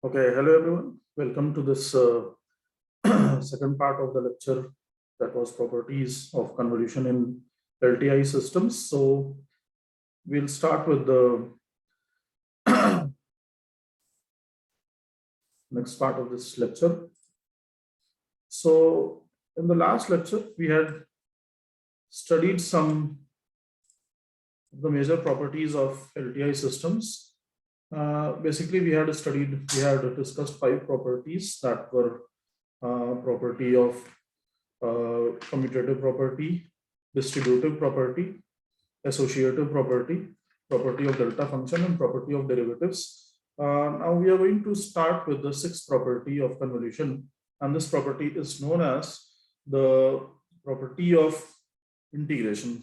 Okay, hello everyone. Welcome to this second part of the lecture that was properties of convolution in LTI systems. So we'll start with the next part of this lecture. So in the last lecture, we had studied some of the major properties of LTI systems. Basically, we had discussed 5 properties that were property of commutative property, distributive property, associative property, property of delta function, and property of derivatives. Now we are going to start with the 6th property of convolution, and this property is known as the property of integration.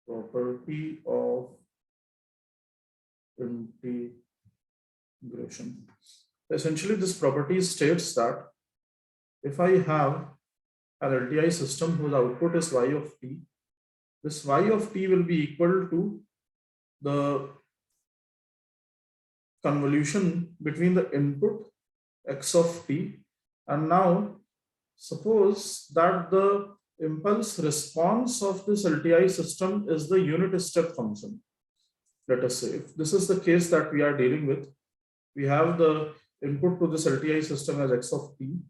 Property of integration. Essentially, this property states that if I have an LTI system whose output is y of t, this y of t will be equal to the convolution between the input x of t, and now suppose that the impulse response of this LTI system is the unit step function. Let us say if this is the case that we are dealing with, we have the input to this LTI system as x of t,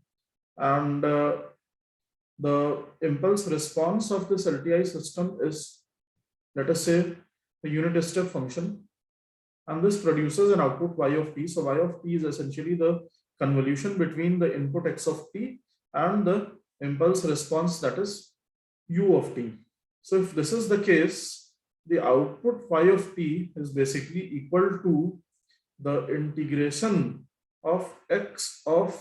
and the impulse response of this LTI system is, let us say, the unit step function, and this produces an output y of t. So y of t is essentially the convolution between the input x of t and the impulse response, that is u of t. So if this is the case, the output y of t is basically equal to the integration of x of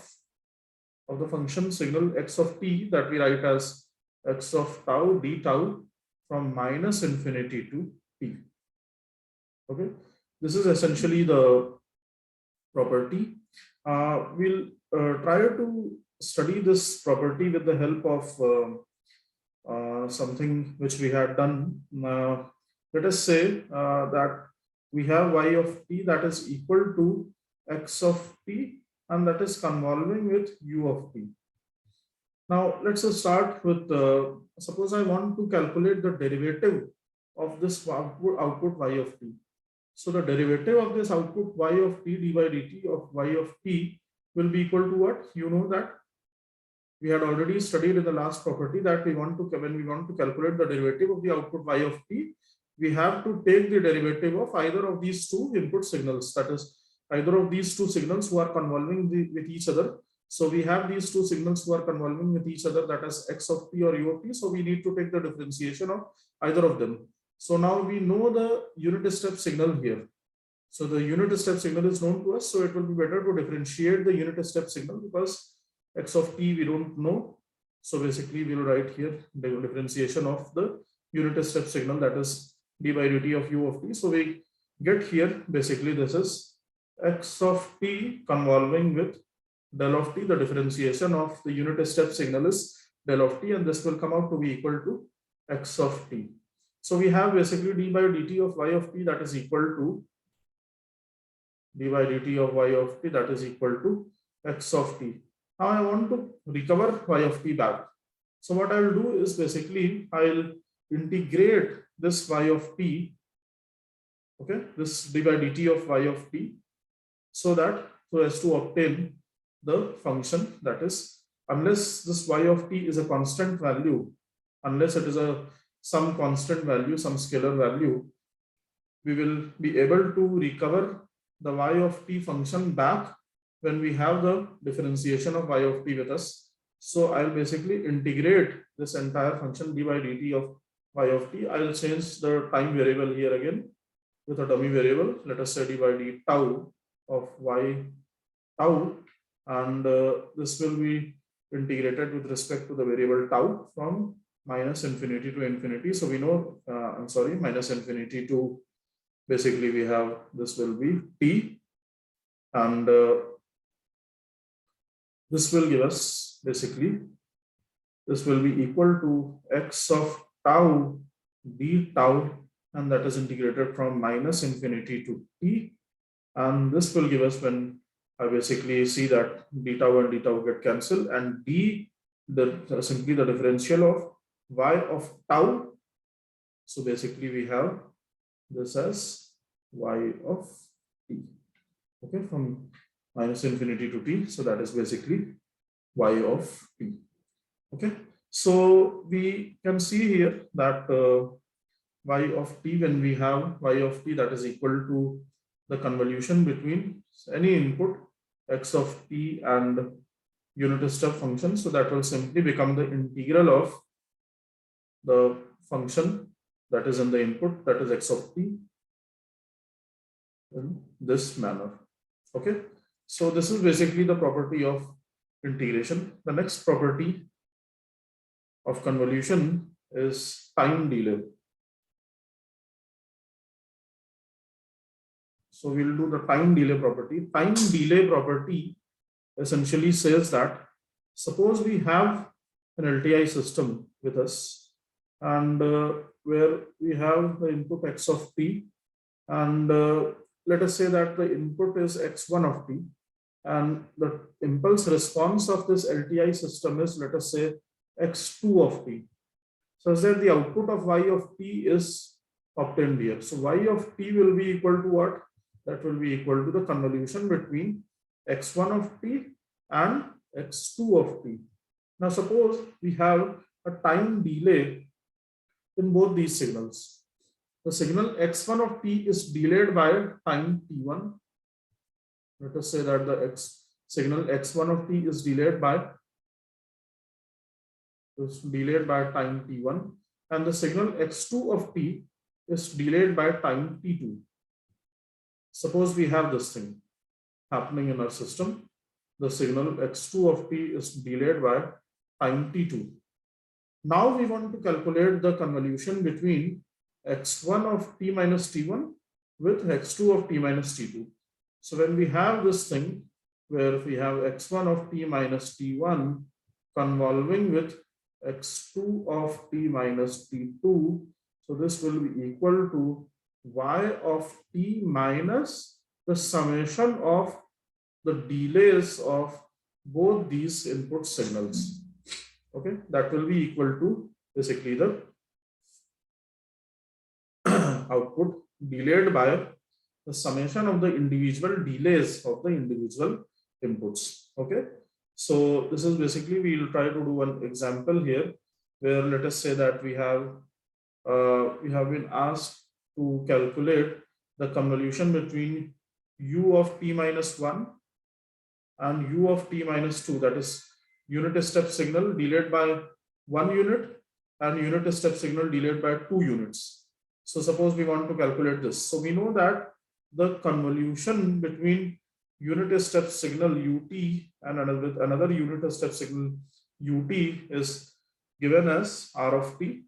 the function signal x of t that we write as x of tau d tau from minus infinity to t. Okay, this is essentially the property. We'll try to study this property with the help of something which we had done. Let us say that we have y of t that is equal to x of t, and that is convolving with u of t. Now let's start with, suppose I want to calculate the derivative of this output y of t. So the derivative of this output y of t d by dt of y of t will be equal to what? You know that we had already studied in the last property that when we want to calculate the derivative of the output y of t, we have to take the derivative of either of these two input signals, that is either of these two signals who are convolving with each other. So we have these two signals who are convolving with each other, that is x of t or u of t. So we need to take the differentiation of either of them. So now we know the unit step signal here. So the unit step signal is known to us. So it will be better to differentiate the unit step signal because x of t we don't know. So basically we will write here the differentiation of the unit step signal, that is d by dt of u of t. So we get here basically this is x of t convolving with del of t. The differentiation of the unit step signal is del of t, and this will come out to be equal to x of t. So we have basically d by dt of y of t that is equal to d by dt of y of t that is equal to x of t. Now I want to recover y of t back. So what I will do is basically I'll integrate this y of t, okay, this d by dt of y of t, so as to obtain the function, that is, unless this y of t is a constant value, unless it is some constant value, some scalar value, we will be able to recover the y of t function back when we have the differentiation of y of t with us. So I'll basically integrate this entire function d by dt of y of t. I'll change the time variable here again with a dummy variable. Let us say d by d tau of y tau, and this will be integrated with respect to the variable tau from minus infinity to infinity. So we know, minus infinity to, basically we have, this will be t, and this will give us, basically this will be equal to x of tau d tau, and that is integrated from minus infinity to t, And this will give us, when I basically see that d tau and d tau get cancelled, and d simply the differential of y of tau. So basically we have this as y of t. Okay, from minus infinity to t. So that is basically y of t. Okay, so we can see here that y of t, when we have y of t that is equal to the convolution between any input x of t and unit step function. So that will simply become the integral of the function that is in the input, that is x of t, in this manner. Okay, so this is basically the property of integration. The next property of convolution is time delay. So we'll do the time delay property. Time delay property essentially says that, suppose we have an LTI system with us, and where we have the input x of t, and let us say that the input is x1 of t, and the impulse response of this LTI system is, let us say, x2 of t, such that the output of y of t is obtained here. So y of t will be equal to what? That will be equal to the convolution between x1 of t and x2 of t. Now suppose we have a time delay in both these signals. The signal x1 of t is delayed by time t1. Let us say that the signal x1 of t is delayed by time t1, and the signal x2 of t is delayed by time t2. Suppose we have this thing happening in our system. The signal x2 of t is delayed by time t2. Now we want to calculate the convolution between x1 of t minus t1 with x2 of t minus t2. So when we have this thing where we have x1 of t minus t1 convolving with x2 of t minus t2, so this will be equal to y of t minus the summation of the delays of both these input signals. Okay, that will be equal to basically the output delayed by the summation of the individual delays of the individual inputs. Okay, so this is basically, we will try to do one example here, where let us say that we have been asked to calculate the convolution between u of t minus 1 and u of t minus 2, that is unit step signal delayed by 1 unit and unit step signal delayed by 2 units. So suppose we want to calculate this. So we know that the convolution between unit step signal ut and another unit step signal ut is given as r of t.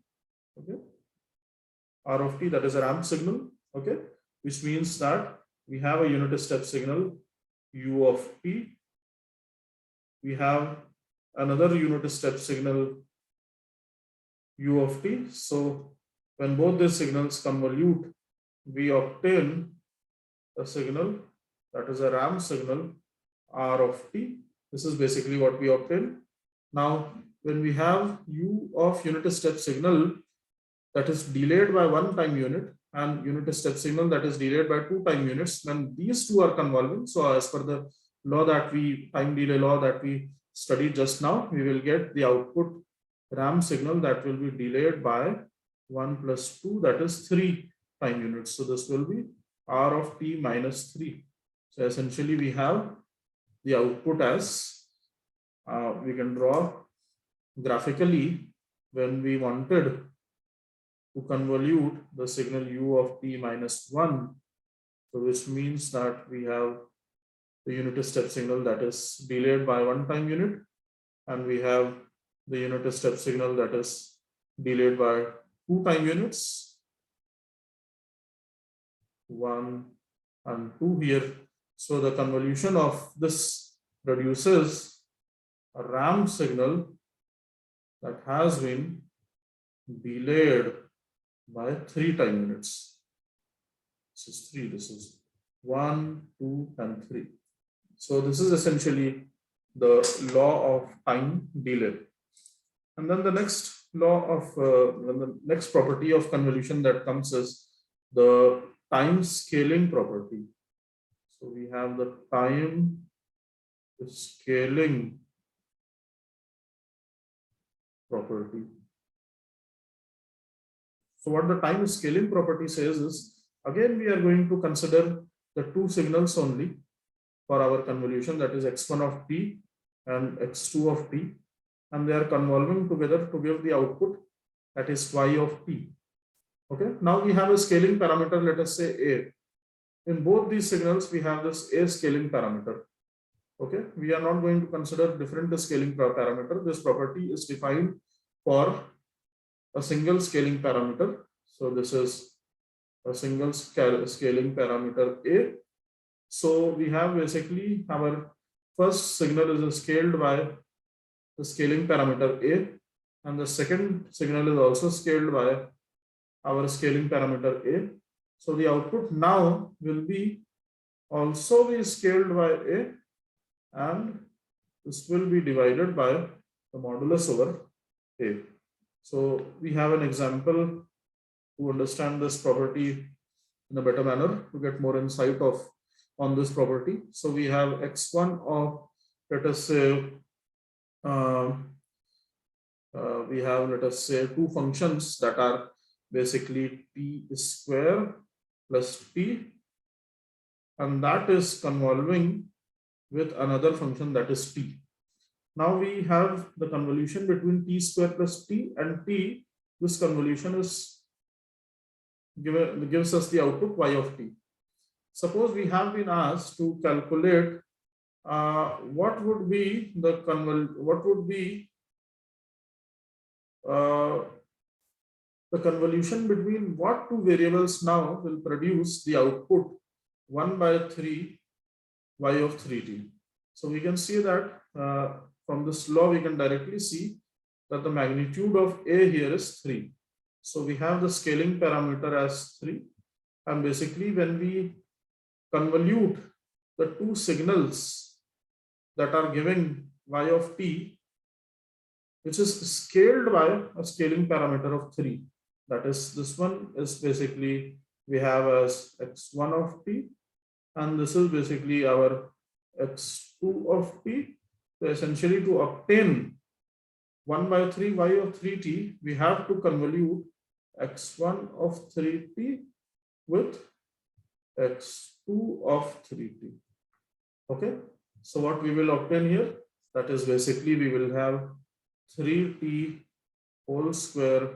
Okay, r of t, that is a ramp signal. Okay, which means that we have a unit step signal u of t, we have another unit step signal u of t. So when both these signals convolute, we obtain a signal that is a ramp signal r of t. This is basically what we obtain. Now when we have u of unit step signal that is delayed by 1 time unit and unit step signal that is delayed by 2 time units, when these two are convolving, so as per the law that time delay law that we studied just now, we will get the output ramp signal that will be delayed by 1 plus 2, that is 3 time units. So this will be r of t minus 3. So essentially we have the output as, we can draw graphically, when we wanted to convolute the signal u of t minus 1, so which means that we have the unit step signal that is delayed by 1 time unit, and we have the unit step signal that is delayed by 2 time units, 1 and 2 here. So the convolution of this produces a ramp signal that has been delayed by 3 time units. This is 3, this is 1, 2, and 3. So this is essentially the law of time delay. And then the next law of the next property of convolution that comes is the time scaling property. So we have the time scaling property. So what the time scaling property says is, again, we are going to consider the two signals only for our convolution, that is x1 of t and x2 of t, and they are convolving together to give the output, that is y of t. Okay, now we have a scaling parameter, let us say a. In both these signals, we have this a scaling parameter. Okay, we are not going to consider different scaling parameter. This property is defined for a single scaling parameter. So this is a single scaling parameter a. So we have basically our first signal is scaled by the scaling parameter a, and the second signal is also scaled by our scaling parameter a. So the output now will be also be scaled by a, and this will be divided by the modulus over a. So we have an example to understand this property in a better manner, to get more insight on this property. So we have x1 of, let us say, we have, let us say, two functions that are basically t square plus t, and that is convolving with another function that is t. Now we have the convolution between t square plus t and t. This convolution is gives us the output y of t. Suppose we have been asked to calculate what would be the convolution between what two variables now will produce the output 1 by 3 y of 3t. So we can see that from this law we can directly see that the magnitude of a here is 3. So we have the scaling parameter as 3, and basically when we convolute the two signals that are giving y of t, which is scaled by a scaling parameter of 3, that is, this one is basically we have as x1 of t, and this is basically our x2 of t. So essentially, to obtain 1 by 3 y of 3t, we have to convolute x1 of 3t with x2 of 3t. Okay, so what we will obtain here, that is basically we will have 3t whole square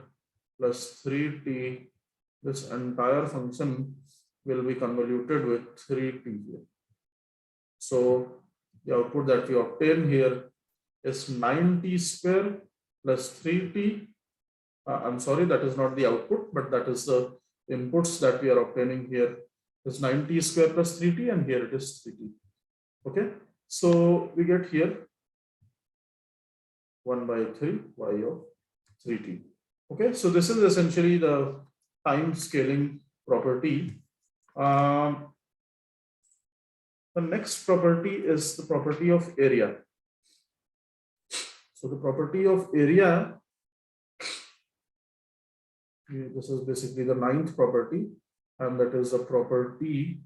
plus 3t. This entire function will be convoluted with 3t here. So the output that we obtain here is 9t square plus 3t. I'm sorry, that is not the output, but that is the inputs that we are obtaining here. It's 9t square plus 3t, and here it is 3t. Okay, so we get here 1 by 3 y of 3t. Okay, so this is essentially the time scaling property. The next property is the property of area. So the property of area, this is basically the ninth property, and that is the property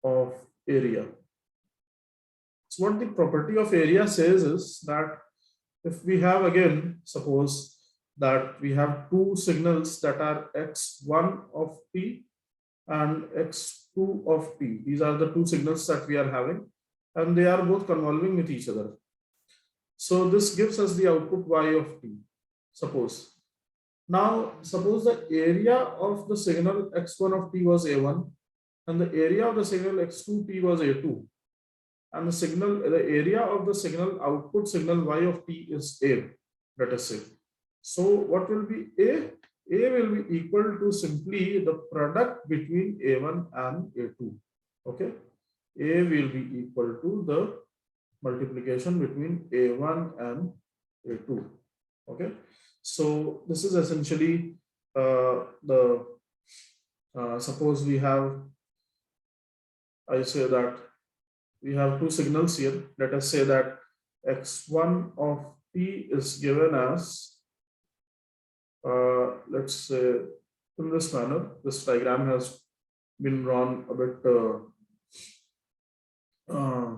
of area. So what the property of area says is that if we have, again, suppose that we have two signals that are x1 of t and x2 of t. These are the two signals that we are having, and they are both convolving with each other. So this gives us the output y of t. Suppose. Now, suppose the area of the signal x1 of t was a1, and the area of the signal x2t was a2, and the area of the signal output signal y of t is a, let us say. So what will be a? A will be equal to simply the product between a1 and a2. Okay, a will be equal to the multiplication between a1 and a2. Okay, so this is essentially the Suppose we have, I say that we have two signals here. Let us say that x1 of t is given as, let's say in this manner. This diagram has been drawn a bit uh,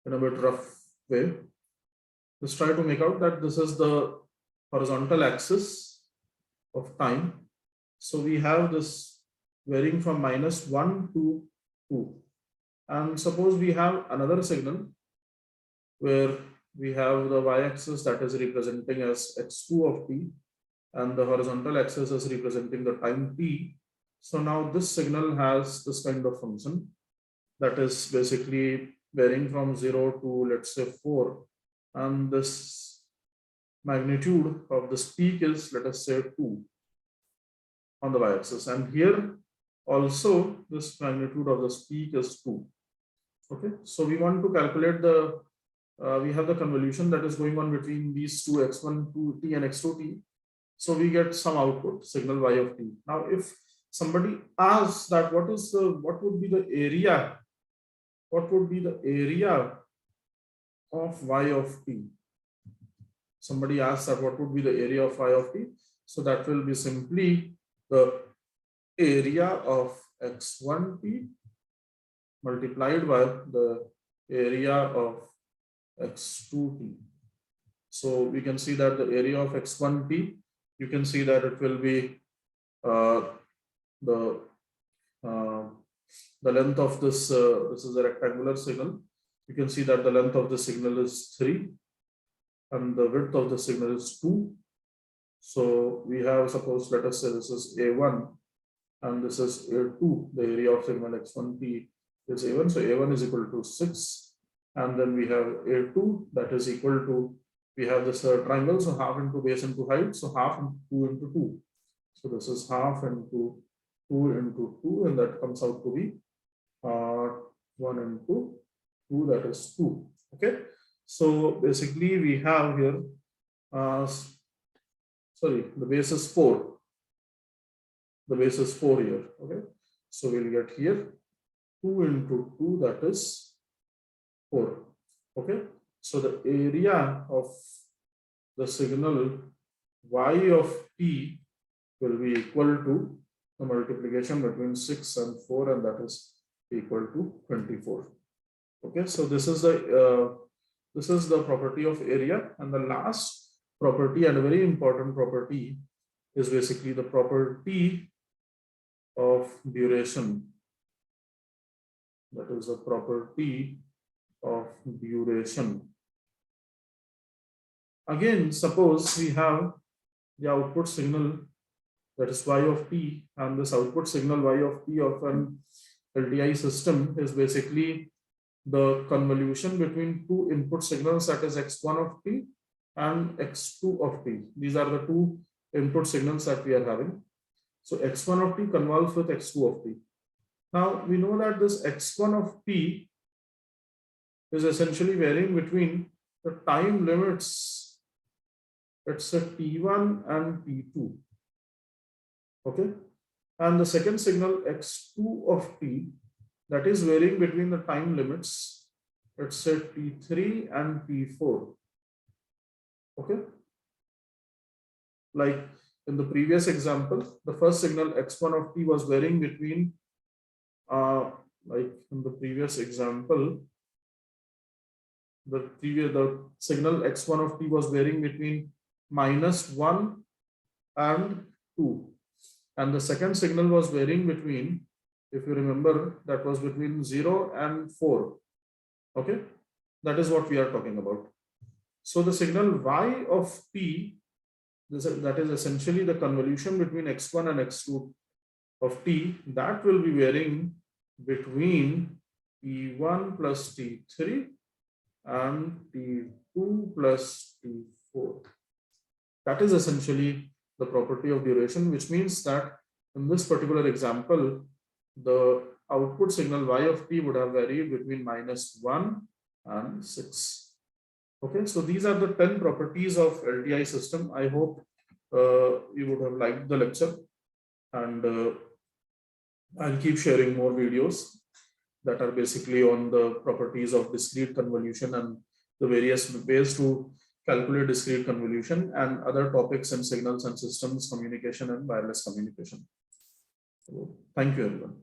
in a bit rough way. Let's try to make out that this is the horizontal axis of time. So we have this varying from -1 to 2. And suppose we have another signal where we have the y-axis that is representing as x2 of t, and the horizontal axis is representing the time t. So now this signal has this kind of function that is basically varying from 0 to, let's say, 4, and this magnitude of this peak is, let us say, 2 on the y-axis, and here also this magnitude of this peak is 2. Okay, so we want to calculate the we have the convolution that is going on between these two, x1 to t and x2 t. So we get some output signal y of t. Now if somebody asks that what would be the area, what would be the area of y of t? Somebody asks that what would be the area of y of t? So that will be simply the area of x1t multiplied by the area of x2t. So we can see that the area of x1t, you can see that it will be the length of this, this is a rectangular signal. You can see that the length of the signal is 3 and the width of the signal is 2. So we have, suppose, let us say this is A1 and this is A2, the area of signal x1t is A1. So A1 is equal to 6. And then we have A2 that is equal to, we have this triangle, so half into base into height, so half into 2 into 2. So this is half into 2 into 2, and that comes out to be 1 into 2, that is 2. Okay, so basically we have here, sorry, the base is 4. The base is 4 here. Okay, so we'll get here 2 into 2, that is 4. Okay, so the area of the signal y of t will be equal to the multiplication between 6 and 4, and that is equal to 24. Okay, so this is the property of area, and the last property, and a very important property, is basically the property of duration. That is the property of duration. Again, suppose we have the output signal that is y of t, and this output signal y of t of an LTI system is basically the convolution between two input signals, that is x1 of t and x2 of t. These are the two input signals that we are having. So x1 of t convolves with x2 of t. Now we know that this x1 of t is essentially varying between the time limits, let's say t1 and t2. Okay, and the second signal x2 of t, that is varying between the time limits, let's say t3 and t4. Okay, like in the previous example, the first signal x1 of t was varying between like in the previous example, the signal x1 of t was varying between -1 and 2, and the second signal was varying between, if you remember, that was between 0 and 4. Okay, that is what we are talking about. So the signal y of t, that is essentially the convolution between x1 and x2 of t, that will be varying between t1 plus t3 and t2 plus t4. That is essentially the property of duration, which means that in this particular example, the output signal y of t would have varied between -1 and 6. Okay, so these are the 10 properties of LTI system. I hope you would have liked the lecture, and I'll keep sharing more videos that are basically on the properties of discrete convolution and the various ways to calculate discrete convolution and other topics in signals and systems communication and wireless communication. So, thank you, everyone.